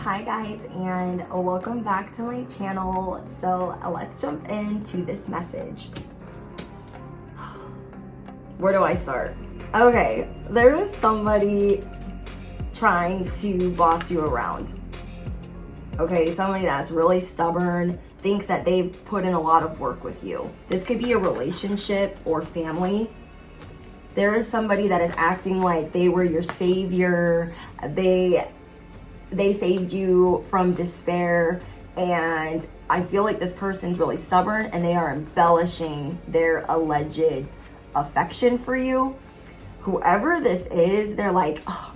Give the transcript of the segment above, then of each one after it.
Hi guys, and welcome back to my channel. So let's jump into this message. Where do I start? Okay, there is somebody trying to boss you around. Okay, somebody that's really stubborn, thinks that they've put in a lot of work with you. This could be a relationship or family. There is somebody that is acting like they were your savior. They saved you from despair, and I feel like this person's really stubborn and they are embellishing their alleged affection for you. Whoever this is, they're like, oh,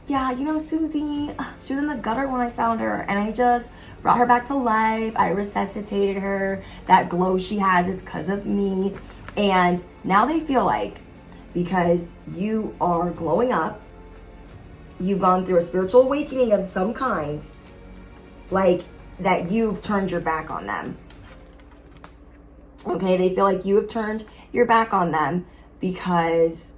yeah, you know, Susie, she was in the gutter when I found her and I just brought her back to life. I resuscitated her. That glow she has, it's because of me. And now they feel like because you are glowing up, you've gone through a spiritual awakening of some kind, like that you've turned your back on them. Okay, they feel like you have turned your back on them because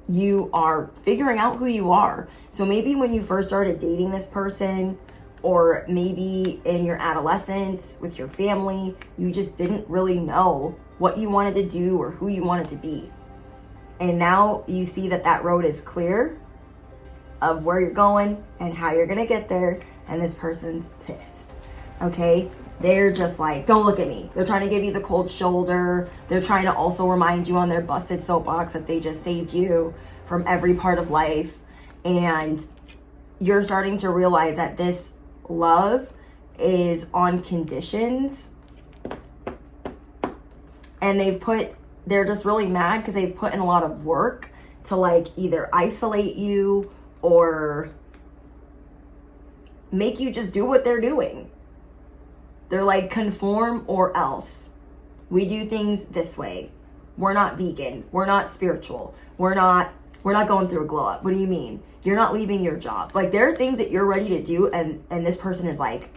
you are figuring out who you are. So maybe when you first started dating this person, or maybe in your adolescence with your family, you just didn't really know what you wanted to do or who you wanted to be. And now you see that that road is clear of where you're going and how you're gonna get there, and this person's pissed. Okay, they're just like, don't look at me. They're trying to give you the cold shoulder. They're trying to also remind you on their busted soapbox that they just saved you from every part of life. And you're starting to realize that this love is on conditions, and they're just really mad because they've put in a lot of work to like either isolate you or make you just do what they're doing. They're like, conform or else. We do things this way. We're not vegan. We're not spiritual. We're not going through a glow up. What do you mean? You're not leaving your job. Like, there are things that you're ready to do, and this person is like,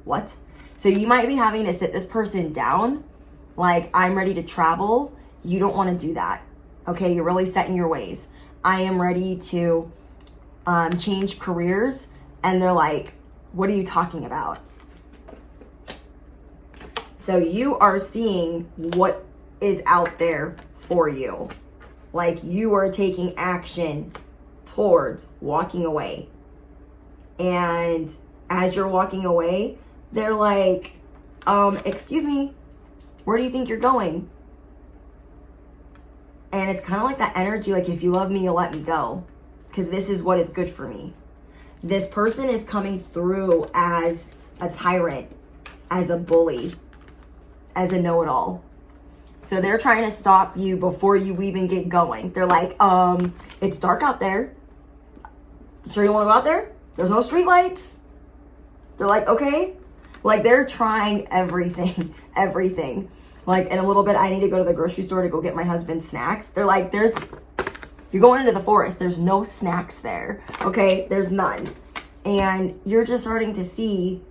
what? So you might be having to sit this person down. Like, I'm ready to travel. You don't want to do that. Okay, you're really set in your ways. I am ready to change careers. And they're like, what are you talking about? So you are seeing what is out there for you. Like, you are taking action towards walking away. And as you're walking away, they're like, excuse me, where do you think you're going? And it's kind of like that energy, like, if you love me, you'll let me go, because this is what is good for me. This person is coming through as a tyrant, as a bully, as a know-it-all. So they're trying to stop you before you even get going. They're like, it's dark out there. You sure you want to go out there? There's no street lights. They're like, okay. Like, they're trying everything. Like, in a little bit, I need to go to the grocery store to go get my husband snacks. They're like, you're going into the forest. There's no snacks there. Okay, there's none. And you're just starting to see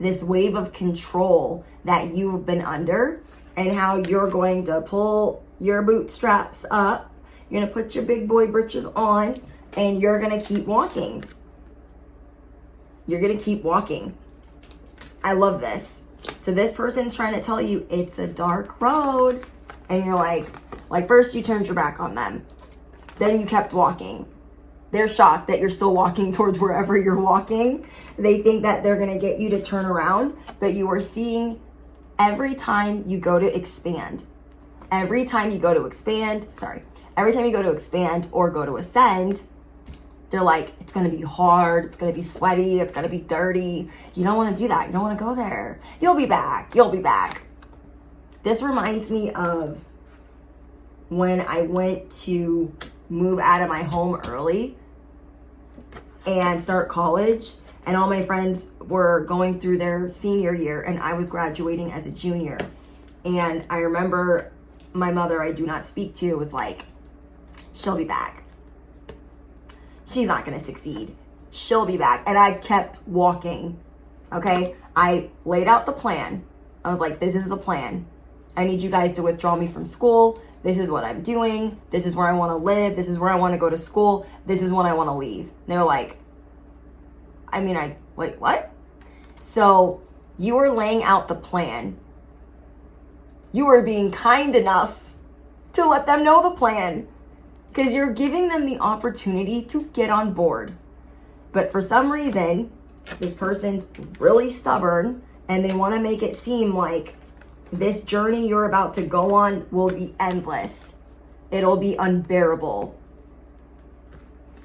this wave of control that you've been under, and how you're going to pull your bootstraps up. You're going to put your big boy britches on, and you're going to keep walking. You're going to keep walking. I love this. So this person's trying to tell you it's a dark road, and you're like first you turned your back on them. Then you kept walking. They're shocked that you're still walking towards wherever you're walking. They think that they're going to get you to turn around, but you are seeing every time you go to expand or go to ascend, they're like, it's going to be hard. It's going to be sweaty. It's going to be dirty. You don't want to do that. You don't want to go there. You'll be back. This reminds me of when I went to move out of my home early and start college, and all my friends were going through their senior year, and I was graduating as a junior. And I remember my mother, I do not speak to, was like, she'll be back. She's not going to succeed. She'll be back. And I kept walking. Okay. I laid out the plan. I was like, this is the plan. I need you guys to withdraw me from school. This is what I'm doing. This is where I want to live. This is where I want to go to school. This is when I want to leave. And they were like, wait, what? So you are laying out the plan. You are being kind enough to let them know the plan, because you're giving them the opportunity to get on board. But for some reason, this person's really stubborn and they want to make it seem like this journey you're about to go on will be endless. It'll be unbearable.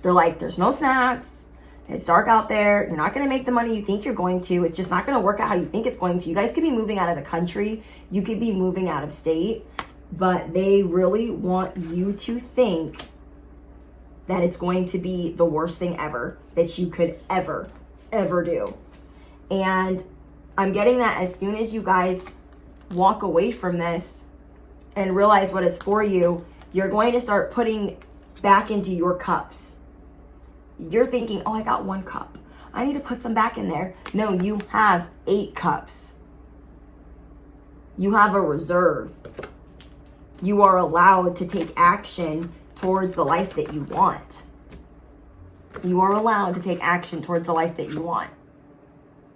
They're like, there's no snacks. It's dark out there. You're not going to make the money you think you're going to. It's just not going to work out how you think it's going to. You guys could be moving out of the country. You could be moving out of state. But they really want you to think that it's going to be the worst thing ever that you could ever do. And I'm getting that as soon as you guys walk away from this and realize what is for you, you're going to start putting back into your cups. You're thinking, oh, I got 1 cup. I need to put some back in there. No, you have 8 cups. You have a reserve. You are allowed to take action towards the life that you want. You are allowed to take action towards the life that you want.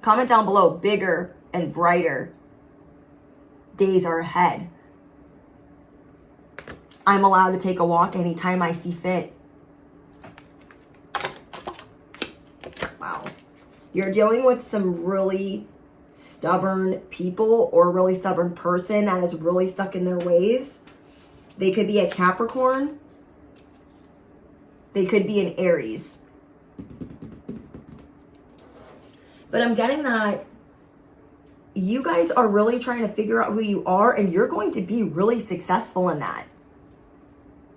Comment down below, bigger and brighter days are ahead. I'm allowed to take a walk anytime I see fit. Wow. You're dealing with some really stubborn people or a really stubborn person that is really stuck in their ways. They could be a Capricorn. They could be an Aries. But I'm getting that you guys are really trying to figure out who you are, and you're going to be really successful in that.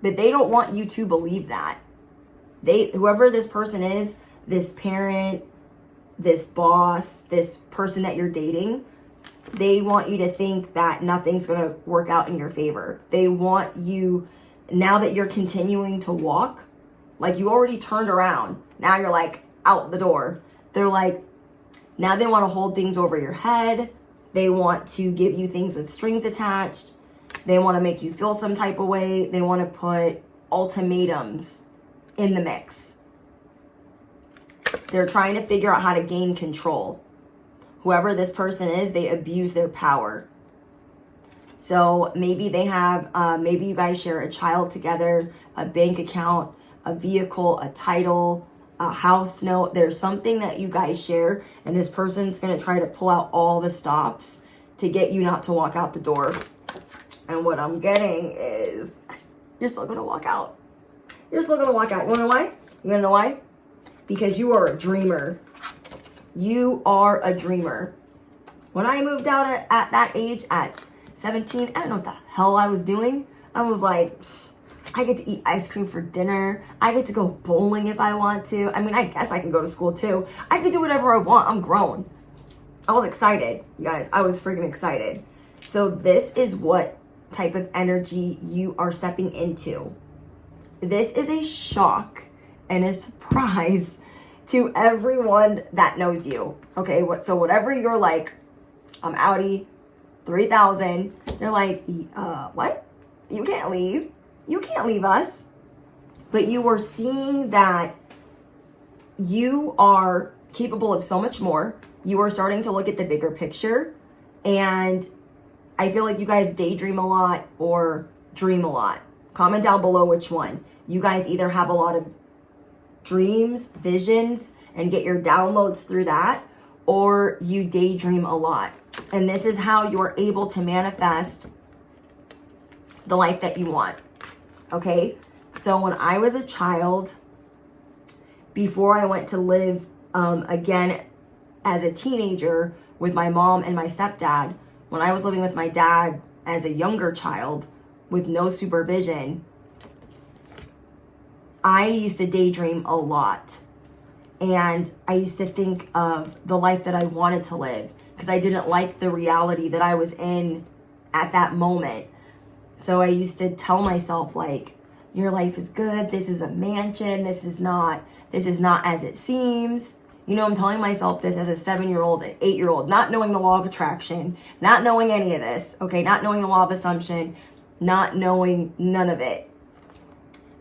But they don't want you to believe that. Whoever this person is, this parent, this boss, this person that you're dating, they want you to think that nothing's going to work out in your favor. They want you, now that you're continuing to walk, like you already turned around. Now you're like out the door. They're like, now they want to hold things over your head. They want to give you things with strings attached. They want to make you feel some type of way. They want to put ultimatums in the mix. They're trying to figure out how to gain control. Whoever this person is, they abuse their power. So maybe they have, maybe you guys share a child together, a bank account, a vehicle, a title, a house note. There's something that you guys share, and this person's going to try to pull out all the stops to get you not to walk out the door. And what I'm getting is you're still going to walk out. You're still going to walk out. You want to know why? You want to know why? Because you are a dreamer. You are a dreamer. When I moved out at that age, at 17, I don't know what the hell I was doing. I was like, I get to eat ice cream for dinner. I get to go bowling if I want to. I mean, I guess I can go to school too. I can do whatever I want. I'm grown. I was excited, you guys. I was freaking excited. So this is what type of energy you are stepping into. This is a shock and a surprise to everyone that knows you. Okay, so whatever you're like, I'm Audi 3000. They're like, what? You can't leave. You can't leave us. But you are seeing that you are capable of so much more. You are starting to look at the bigger picture. And I feel like you guys daydream a lot or dream a lot. Comment down below which one. You guys either have a lot of dreams, visions, and get your downloads through that, or you daydream a lot. And this is how you're able to manifest the life that you want. Okay, so when I was a child, before I went to live again as a teenager with my mom and my stepdad, when I was living with my dad as a younger child with no supervision, I used to daydream a lot. And I used to think of the life that I wanted to live because I didn't like the reality that I was in at that moment. So I used to tell myself, like, your life is good. This is a mansion. This is not as it seems. You know, I'm telling myself this as a 7-year-old, an 8-year-old, not knowing the law of attraction, not knowing any of this, okay? Not knowing the law of assumption, not knowing none of it.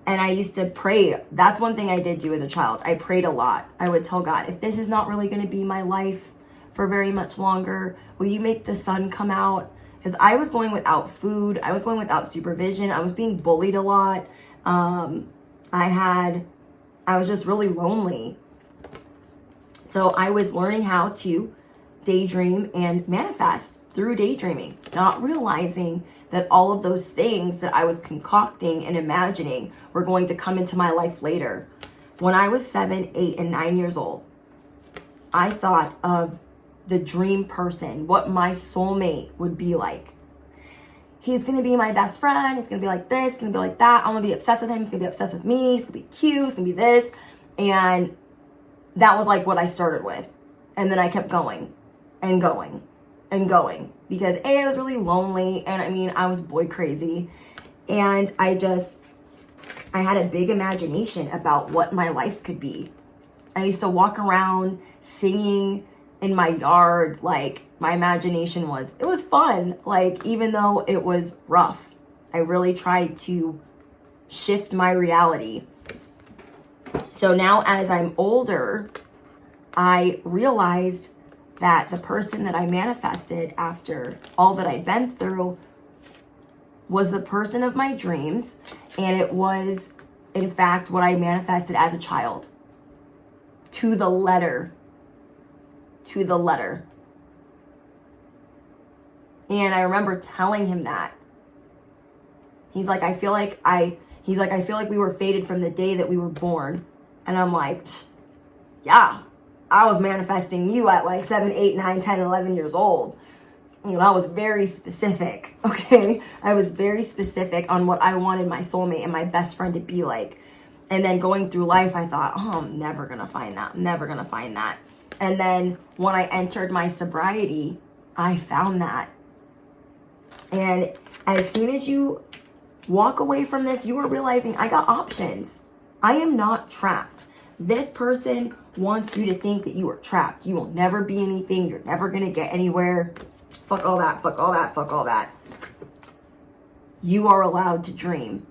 And I used to pray. That's one thing I did do as a child. I prayed a lot. I would tell God, if this is not really going to be my life for very much longer, will you make the sun come out? Because I was going without food. I was going without supervision. I was being bullied a lot. I was just really lonely. So I was learning how to daydream and manifest through daydreaming, not realizing that all of those things that I was concocting and imagining were going to come into my life later. When I was 7, 8, and 9 years old, I thought of the dream person, what my soulmate would be like. He's gonna be my best friend. He's gonna be like this, he's gonna be like that. I'm gonna be obsessed with him. He's gonna be obsessed with me. He's gonna be cute. He's gonna be this. And that was like what I started with. And then I kept going and going and going because I was really lonely, and I was boy crazy, and I had a big imagination about what my life could be. I used to walk around singing in my yard. Like, my imagination it was fun. Like, even though it was rough, I really tried to shift my reality. So now as I'm older, I realized that the person that I manifested after all that I'd been through was the person of my dreams. And it was, in fact, what I manifested as a child. To the letter. To the letter. And I remember telling him that. He's like, I feel like we were fated from the day that we were born. And I'm like, yeah. I was manifesting you at like 7, 8, 9, 10, 11 years old. I was very specific, okay? I was very specific on what I wanted my soulmate and my best friend to be like. And then going through life, I thought, I'm never going to find that. I'm never going to find that. And then when I entered my sobriety, I found that. And as soon as you walk away from this, you are realizing I got options. I am not trapped. This person wants you to think that you are trapped. You will never be anything. You're never going to get anywhere. Fuck all that. Fuck all that. Fuck all that. You are allowed to dream.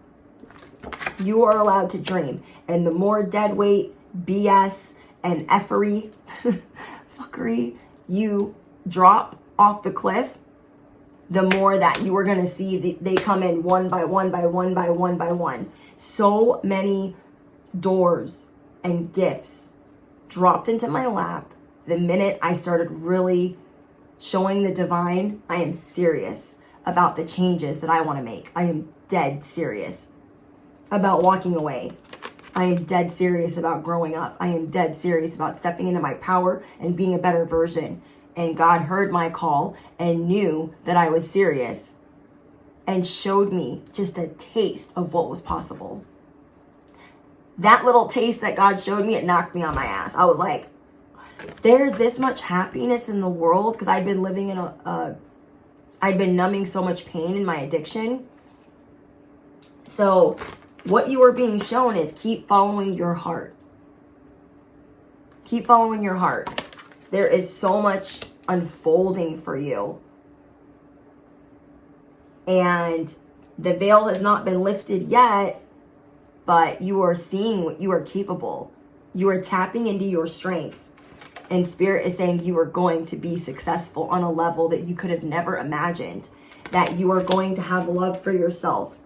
You are allowed to dream. And the more dead weight, BS, and effery, fuckery you drop off the cliff, the more that you are going to see they come in one by one by one by one by one. So many doors and gifts dropped into my lap the minute I started really showing the divine I am serious about the changes that I want to make. I am dead serious about walking away. I am dead serious about growing up. I am dead serious about stepping into my power and being a better version. And God heard my call and knew that I was serious and showed me just a taste of what was possible. That little taste that God showed me, it knocked me on my ass. I was like, there's this much happiness in the world, because I'd been living in I'd been numbing so much pain in my addiction. So what you are being shown is keep following your heart. Keep following your heart. There is so much unfolding for you. And the veil has not been lifted yet, but you are seeing what you are capable. You are tapping into your strength. And Spirit is saying you are going to be successful on a level that you could have never imagined. That you are going to have love for yourself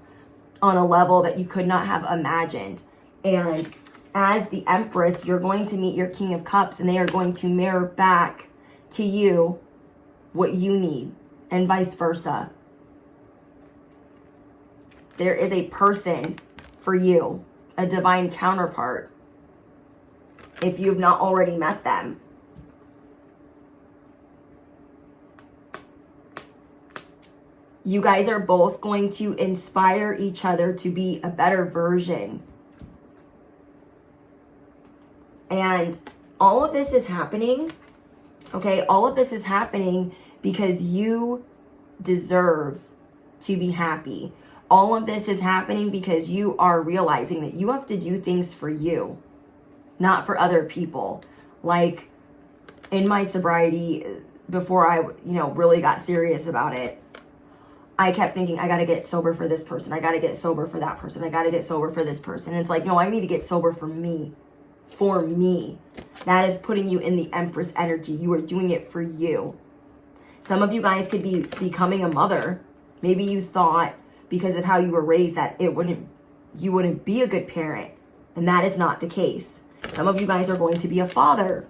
on a level that you could not have imagined. And as the Empress, you're going to meet your King of Cups, and they are going to mirror back to you what you need, and vice versa. There is a person for you, a divine counterpart, if you've not already met them. You guys are both going to inspire each other to be a better version. And all of this is happening, okay? All of this is happening because you deserve to be happy. All of this is happening because you are realizing that you have to do things for you, not for other people. Like in my sobriety, before I, really got serious about it, I kept thinking, I got to get sober for this person. I got to get sober for that person. I got to get sober for this person. And it's like, no, I need to get sober for me. For me. That is putting you in the Empress energy. You are doing it for you. Some of you guys could be becoming a mother. Maybe you thought because of how you were raised that you wouldn't be a good parent. And that is not the case. Some of you guys are going to be a father.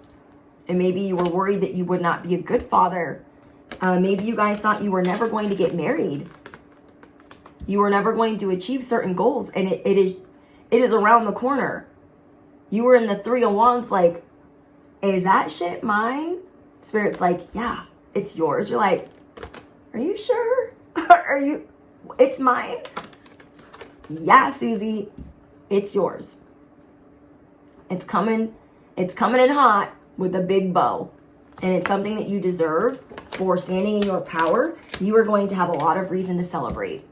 And maybe you were worried that you would not be a good father. Maybe you guys thought you were never going to get married. You were never going to achieve certain goals. And it is around the corner. You were in the 3 of Wands like, is that shit mine? Spirit's like, yeah, it's yours. You're like, are you sure? It's mine? Yeah, Susie, it's yours. It's coming in hot with a big bow. And it's something that you deserve for standing in your power. You are going to have a lot of reason to celebrate.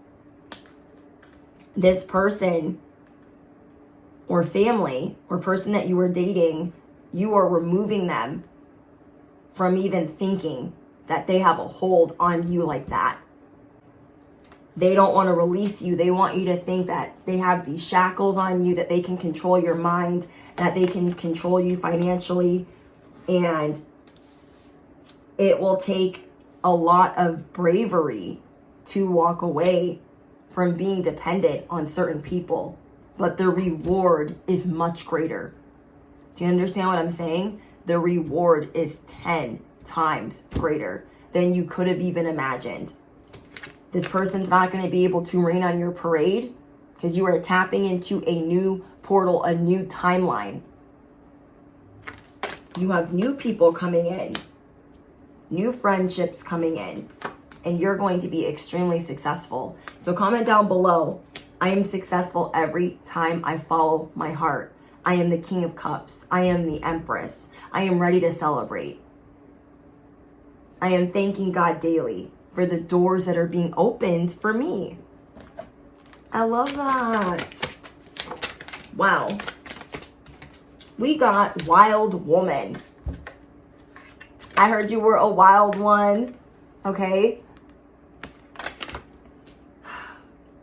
This person or family or person that you were dating, you are removing them from even thinking that they have a hold on you like that. They don't want to release you. They want you to think that they have these shackles on you, that they can control your mind, that they can control you financially. And it will take a lot of bravery to walk away from being dependent on certain people. But the reward is much greater. Do you understand what I'm saying? The reward is 10 times greater than you could have even imagined. This person's not going to be able to rain on your parade because you are tapping into a new portal, a new timeline. You have new people coming in, new friendships coming in, and you're going to be extremely successful. So comment down below, I am successful every time I follow my heart. I am the King of Cups. I am the Empress. I am ready to celebrate. I am thanking God daily for the doors that are being opened for me. I love that. Wow. We got Wild Woman. I heard you were a wild one. Okay.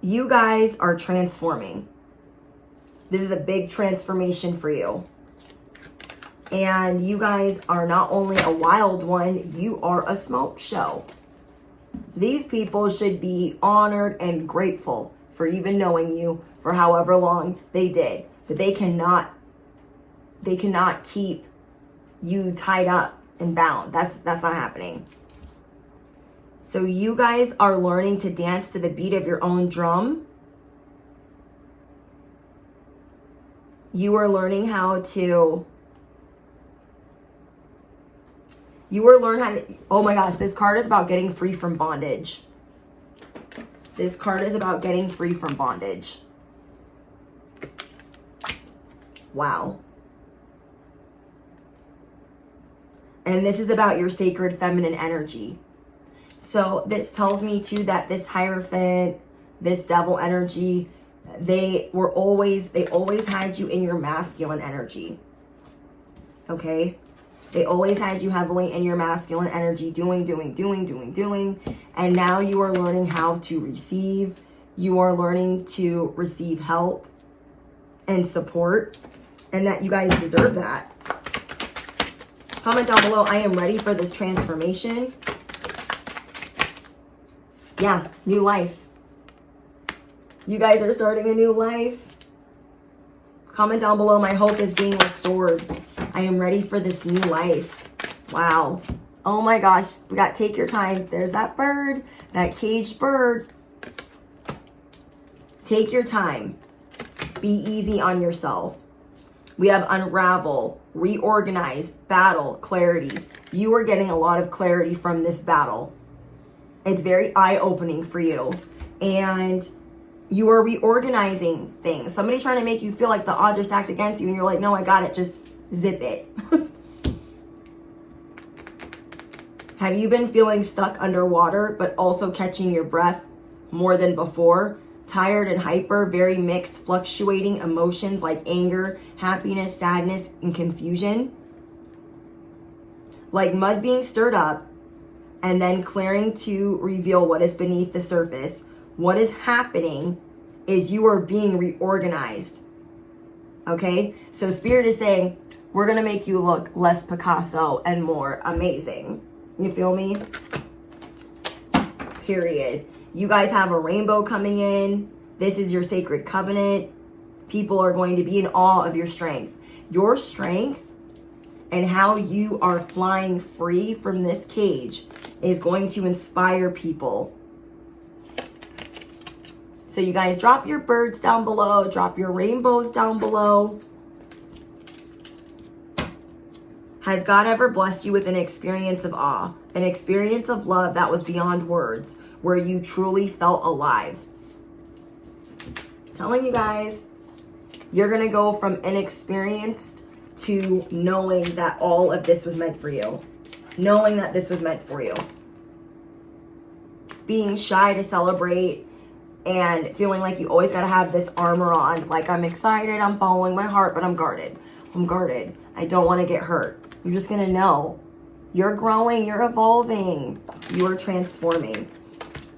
You guys are transforming. This is a big transformation for you. And you guys are not only a wild one, you are a smoke show. These people should be honored and grateful for even knowing you for however long they did. But they cannot keep you tied up and bound. That's not happening. So you guys are learning to dance to the beat of your own drum. You are learning how to oh my gosh, this card is about getting free from bondage. This card is about getting free from bondage. Wow. And this is about your sacred feminine energy. So this tells me too that this Hierophant, this devil energy, they always had you in your masculine energy. Okay? They always had you heavily in your masculine energy, doing. And now you are learning how to receive. You are learning to receive help and support. And that you guys deserve that. Comment down below, I am ready for this transformation. Yeah, new life. You guys are starting a new life. Comment down below, my hope is being restored. I am ready for this new life. Wow. Oh my gosh. We got take your time. There's that bird, that caged bird. Take your time. Be easy on yourself. We have unravel, reorganize, battle, clarity. You are getting a lot of clarity from this battle. It's very eye-opening for you. And you are reorganizing things. Somebody's trying to make you feel like the odds are stacked against you and you're like, no, I got it. Just zip it. Have you been feeling stuck underwater, but also catching your breath more than before? Tired and hyper, very mixed, fluctuating emotions like anger, happiness, sadness, and confusion. Like mud being stirred up, and then clearing to reveal what is beneath the surface. What is happening is you are being reorganized. Okay? So Spirit is saying, we're going to make you look less Picasso and more amazing. You feel me? Period. You guys have a rainbow coming in. This is your sacred covenant. People are going to be in awe of your strength. Your strength and how you are flying free from this cage is going to inspire people. So you guys drop your birds down below, drop your rainbows down below. Has God ever blessed you with an experience of awe, an experience of love that was beyond words, where you truly felt alive? Telling you guys, you're going to go from inexperienced to knowing that all of this was meant for you. Knowing that this was meant for you. Being shy to celebrate and feeling like you always got to have this armor on. Like, I'm excited, I'm following my heart, but I'm guarded. I'm guarded. I don't want to get hurt. You're just going to know. You're growing, you're evolving, you're transforming.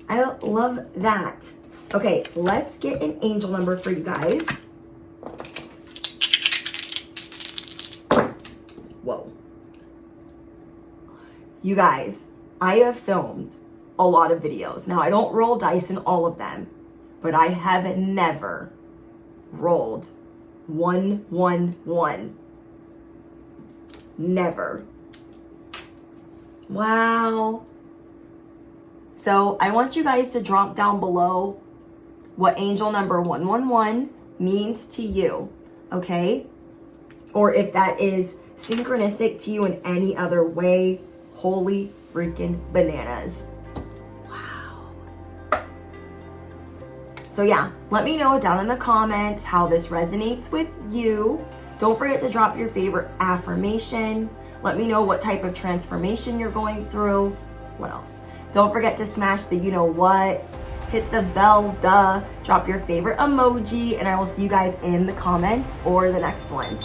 I love that. Okay, let's get an angel number for you guys. Whoa. You guys, I have filmed a lot of videos. Now, I don't roll dice in all of them, but I have never rolled 111. Never. Wow. So I want you guys to drop down below what angel number 111 means to you, okay? Or if that is synchronistic to you in any other way. Holy freaking bananas. Wow. So yeah, let me know down in the comments how this resonates with you. Don't forget to drop your favorite affirmation. Let me know what type of transformation you're going through. What else? Don't forget to smash the you know what. Hit the bell, duh. Drop your favorite emoji, and I will see you guys in the comments for the next one.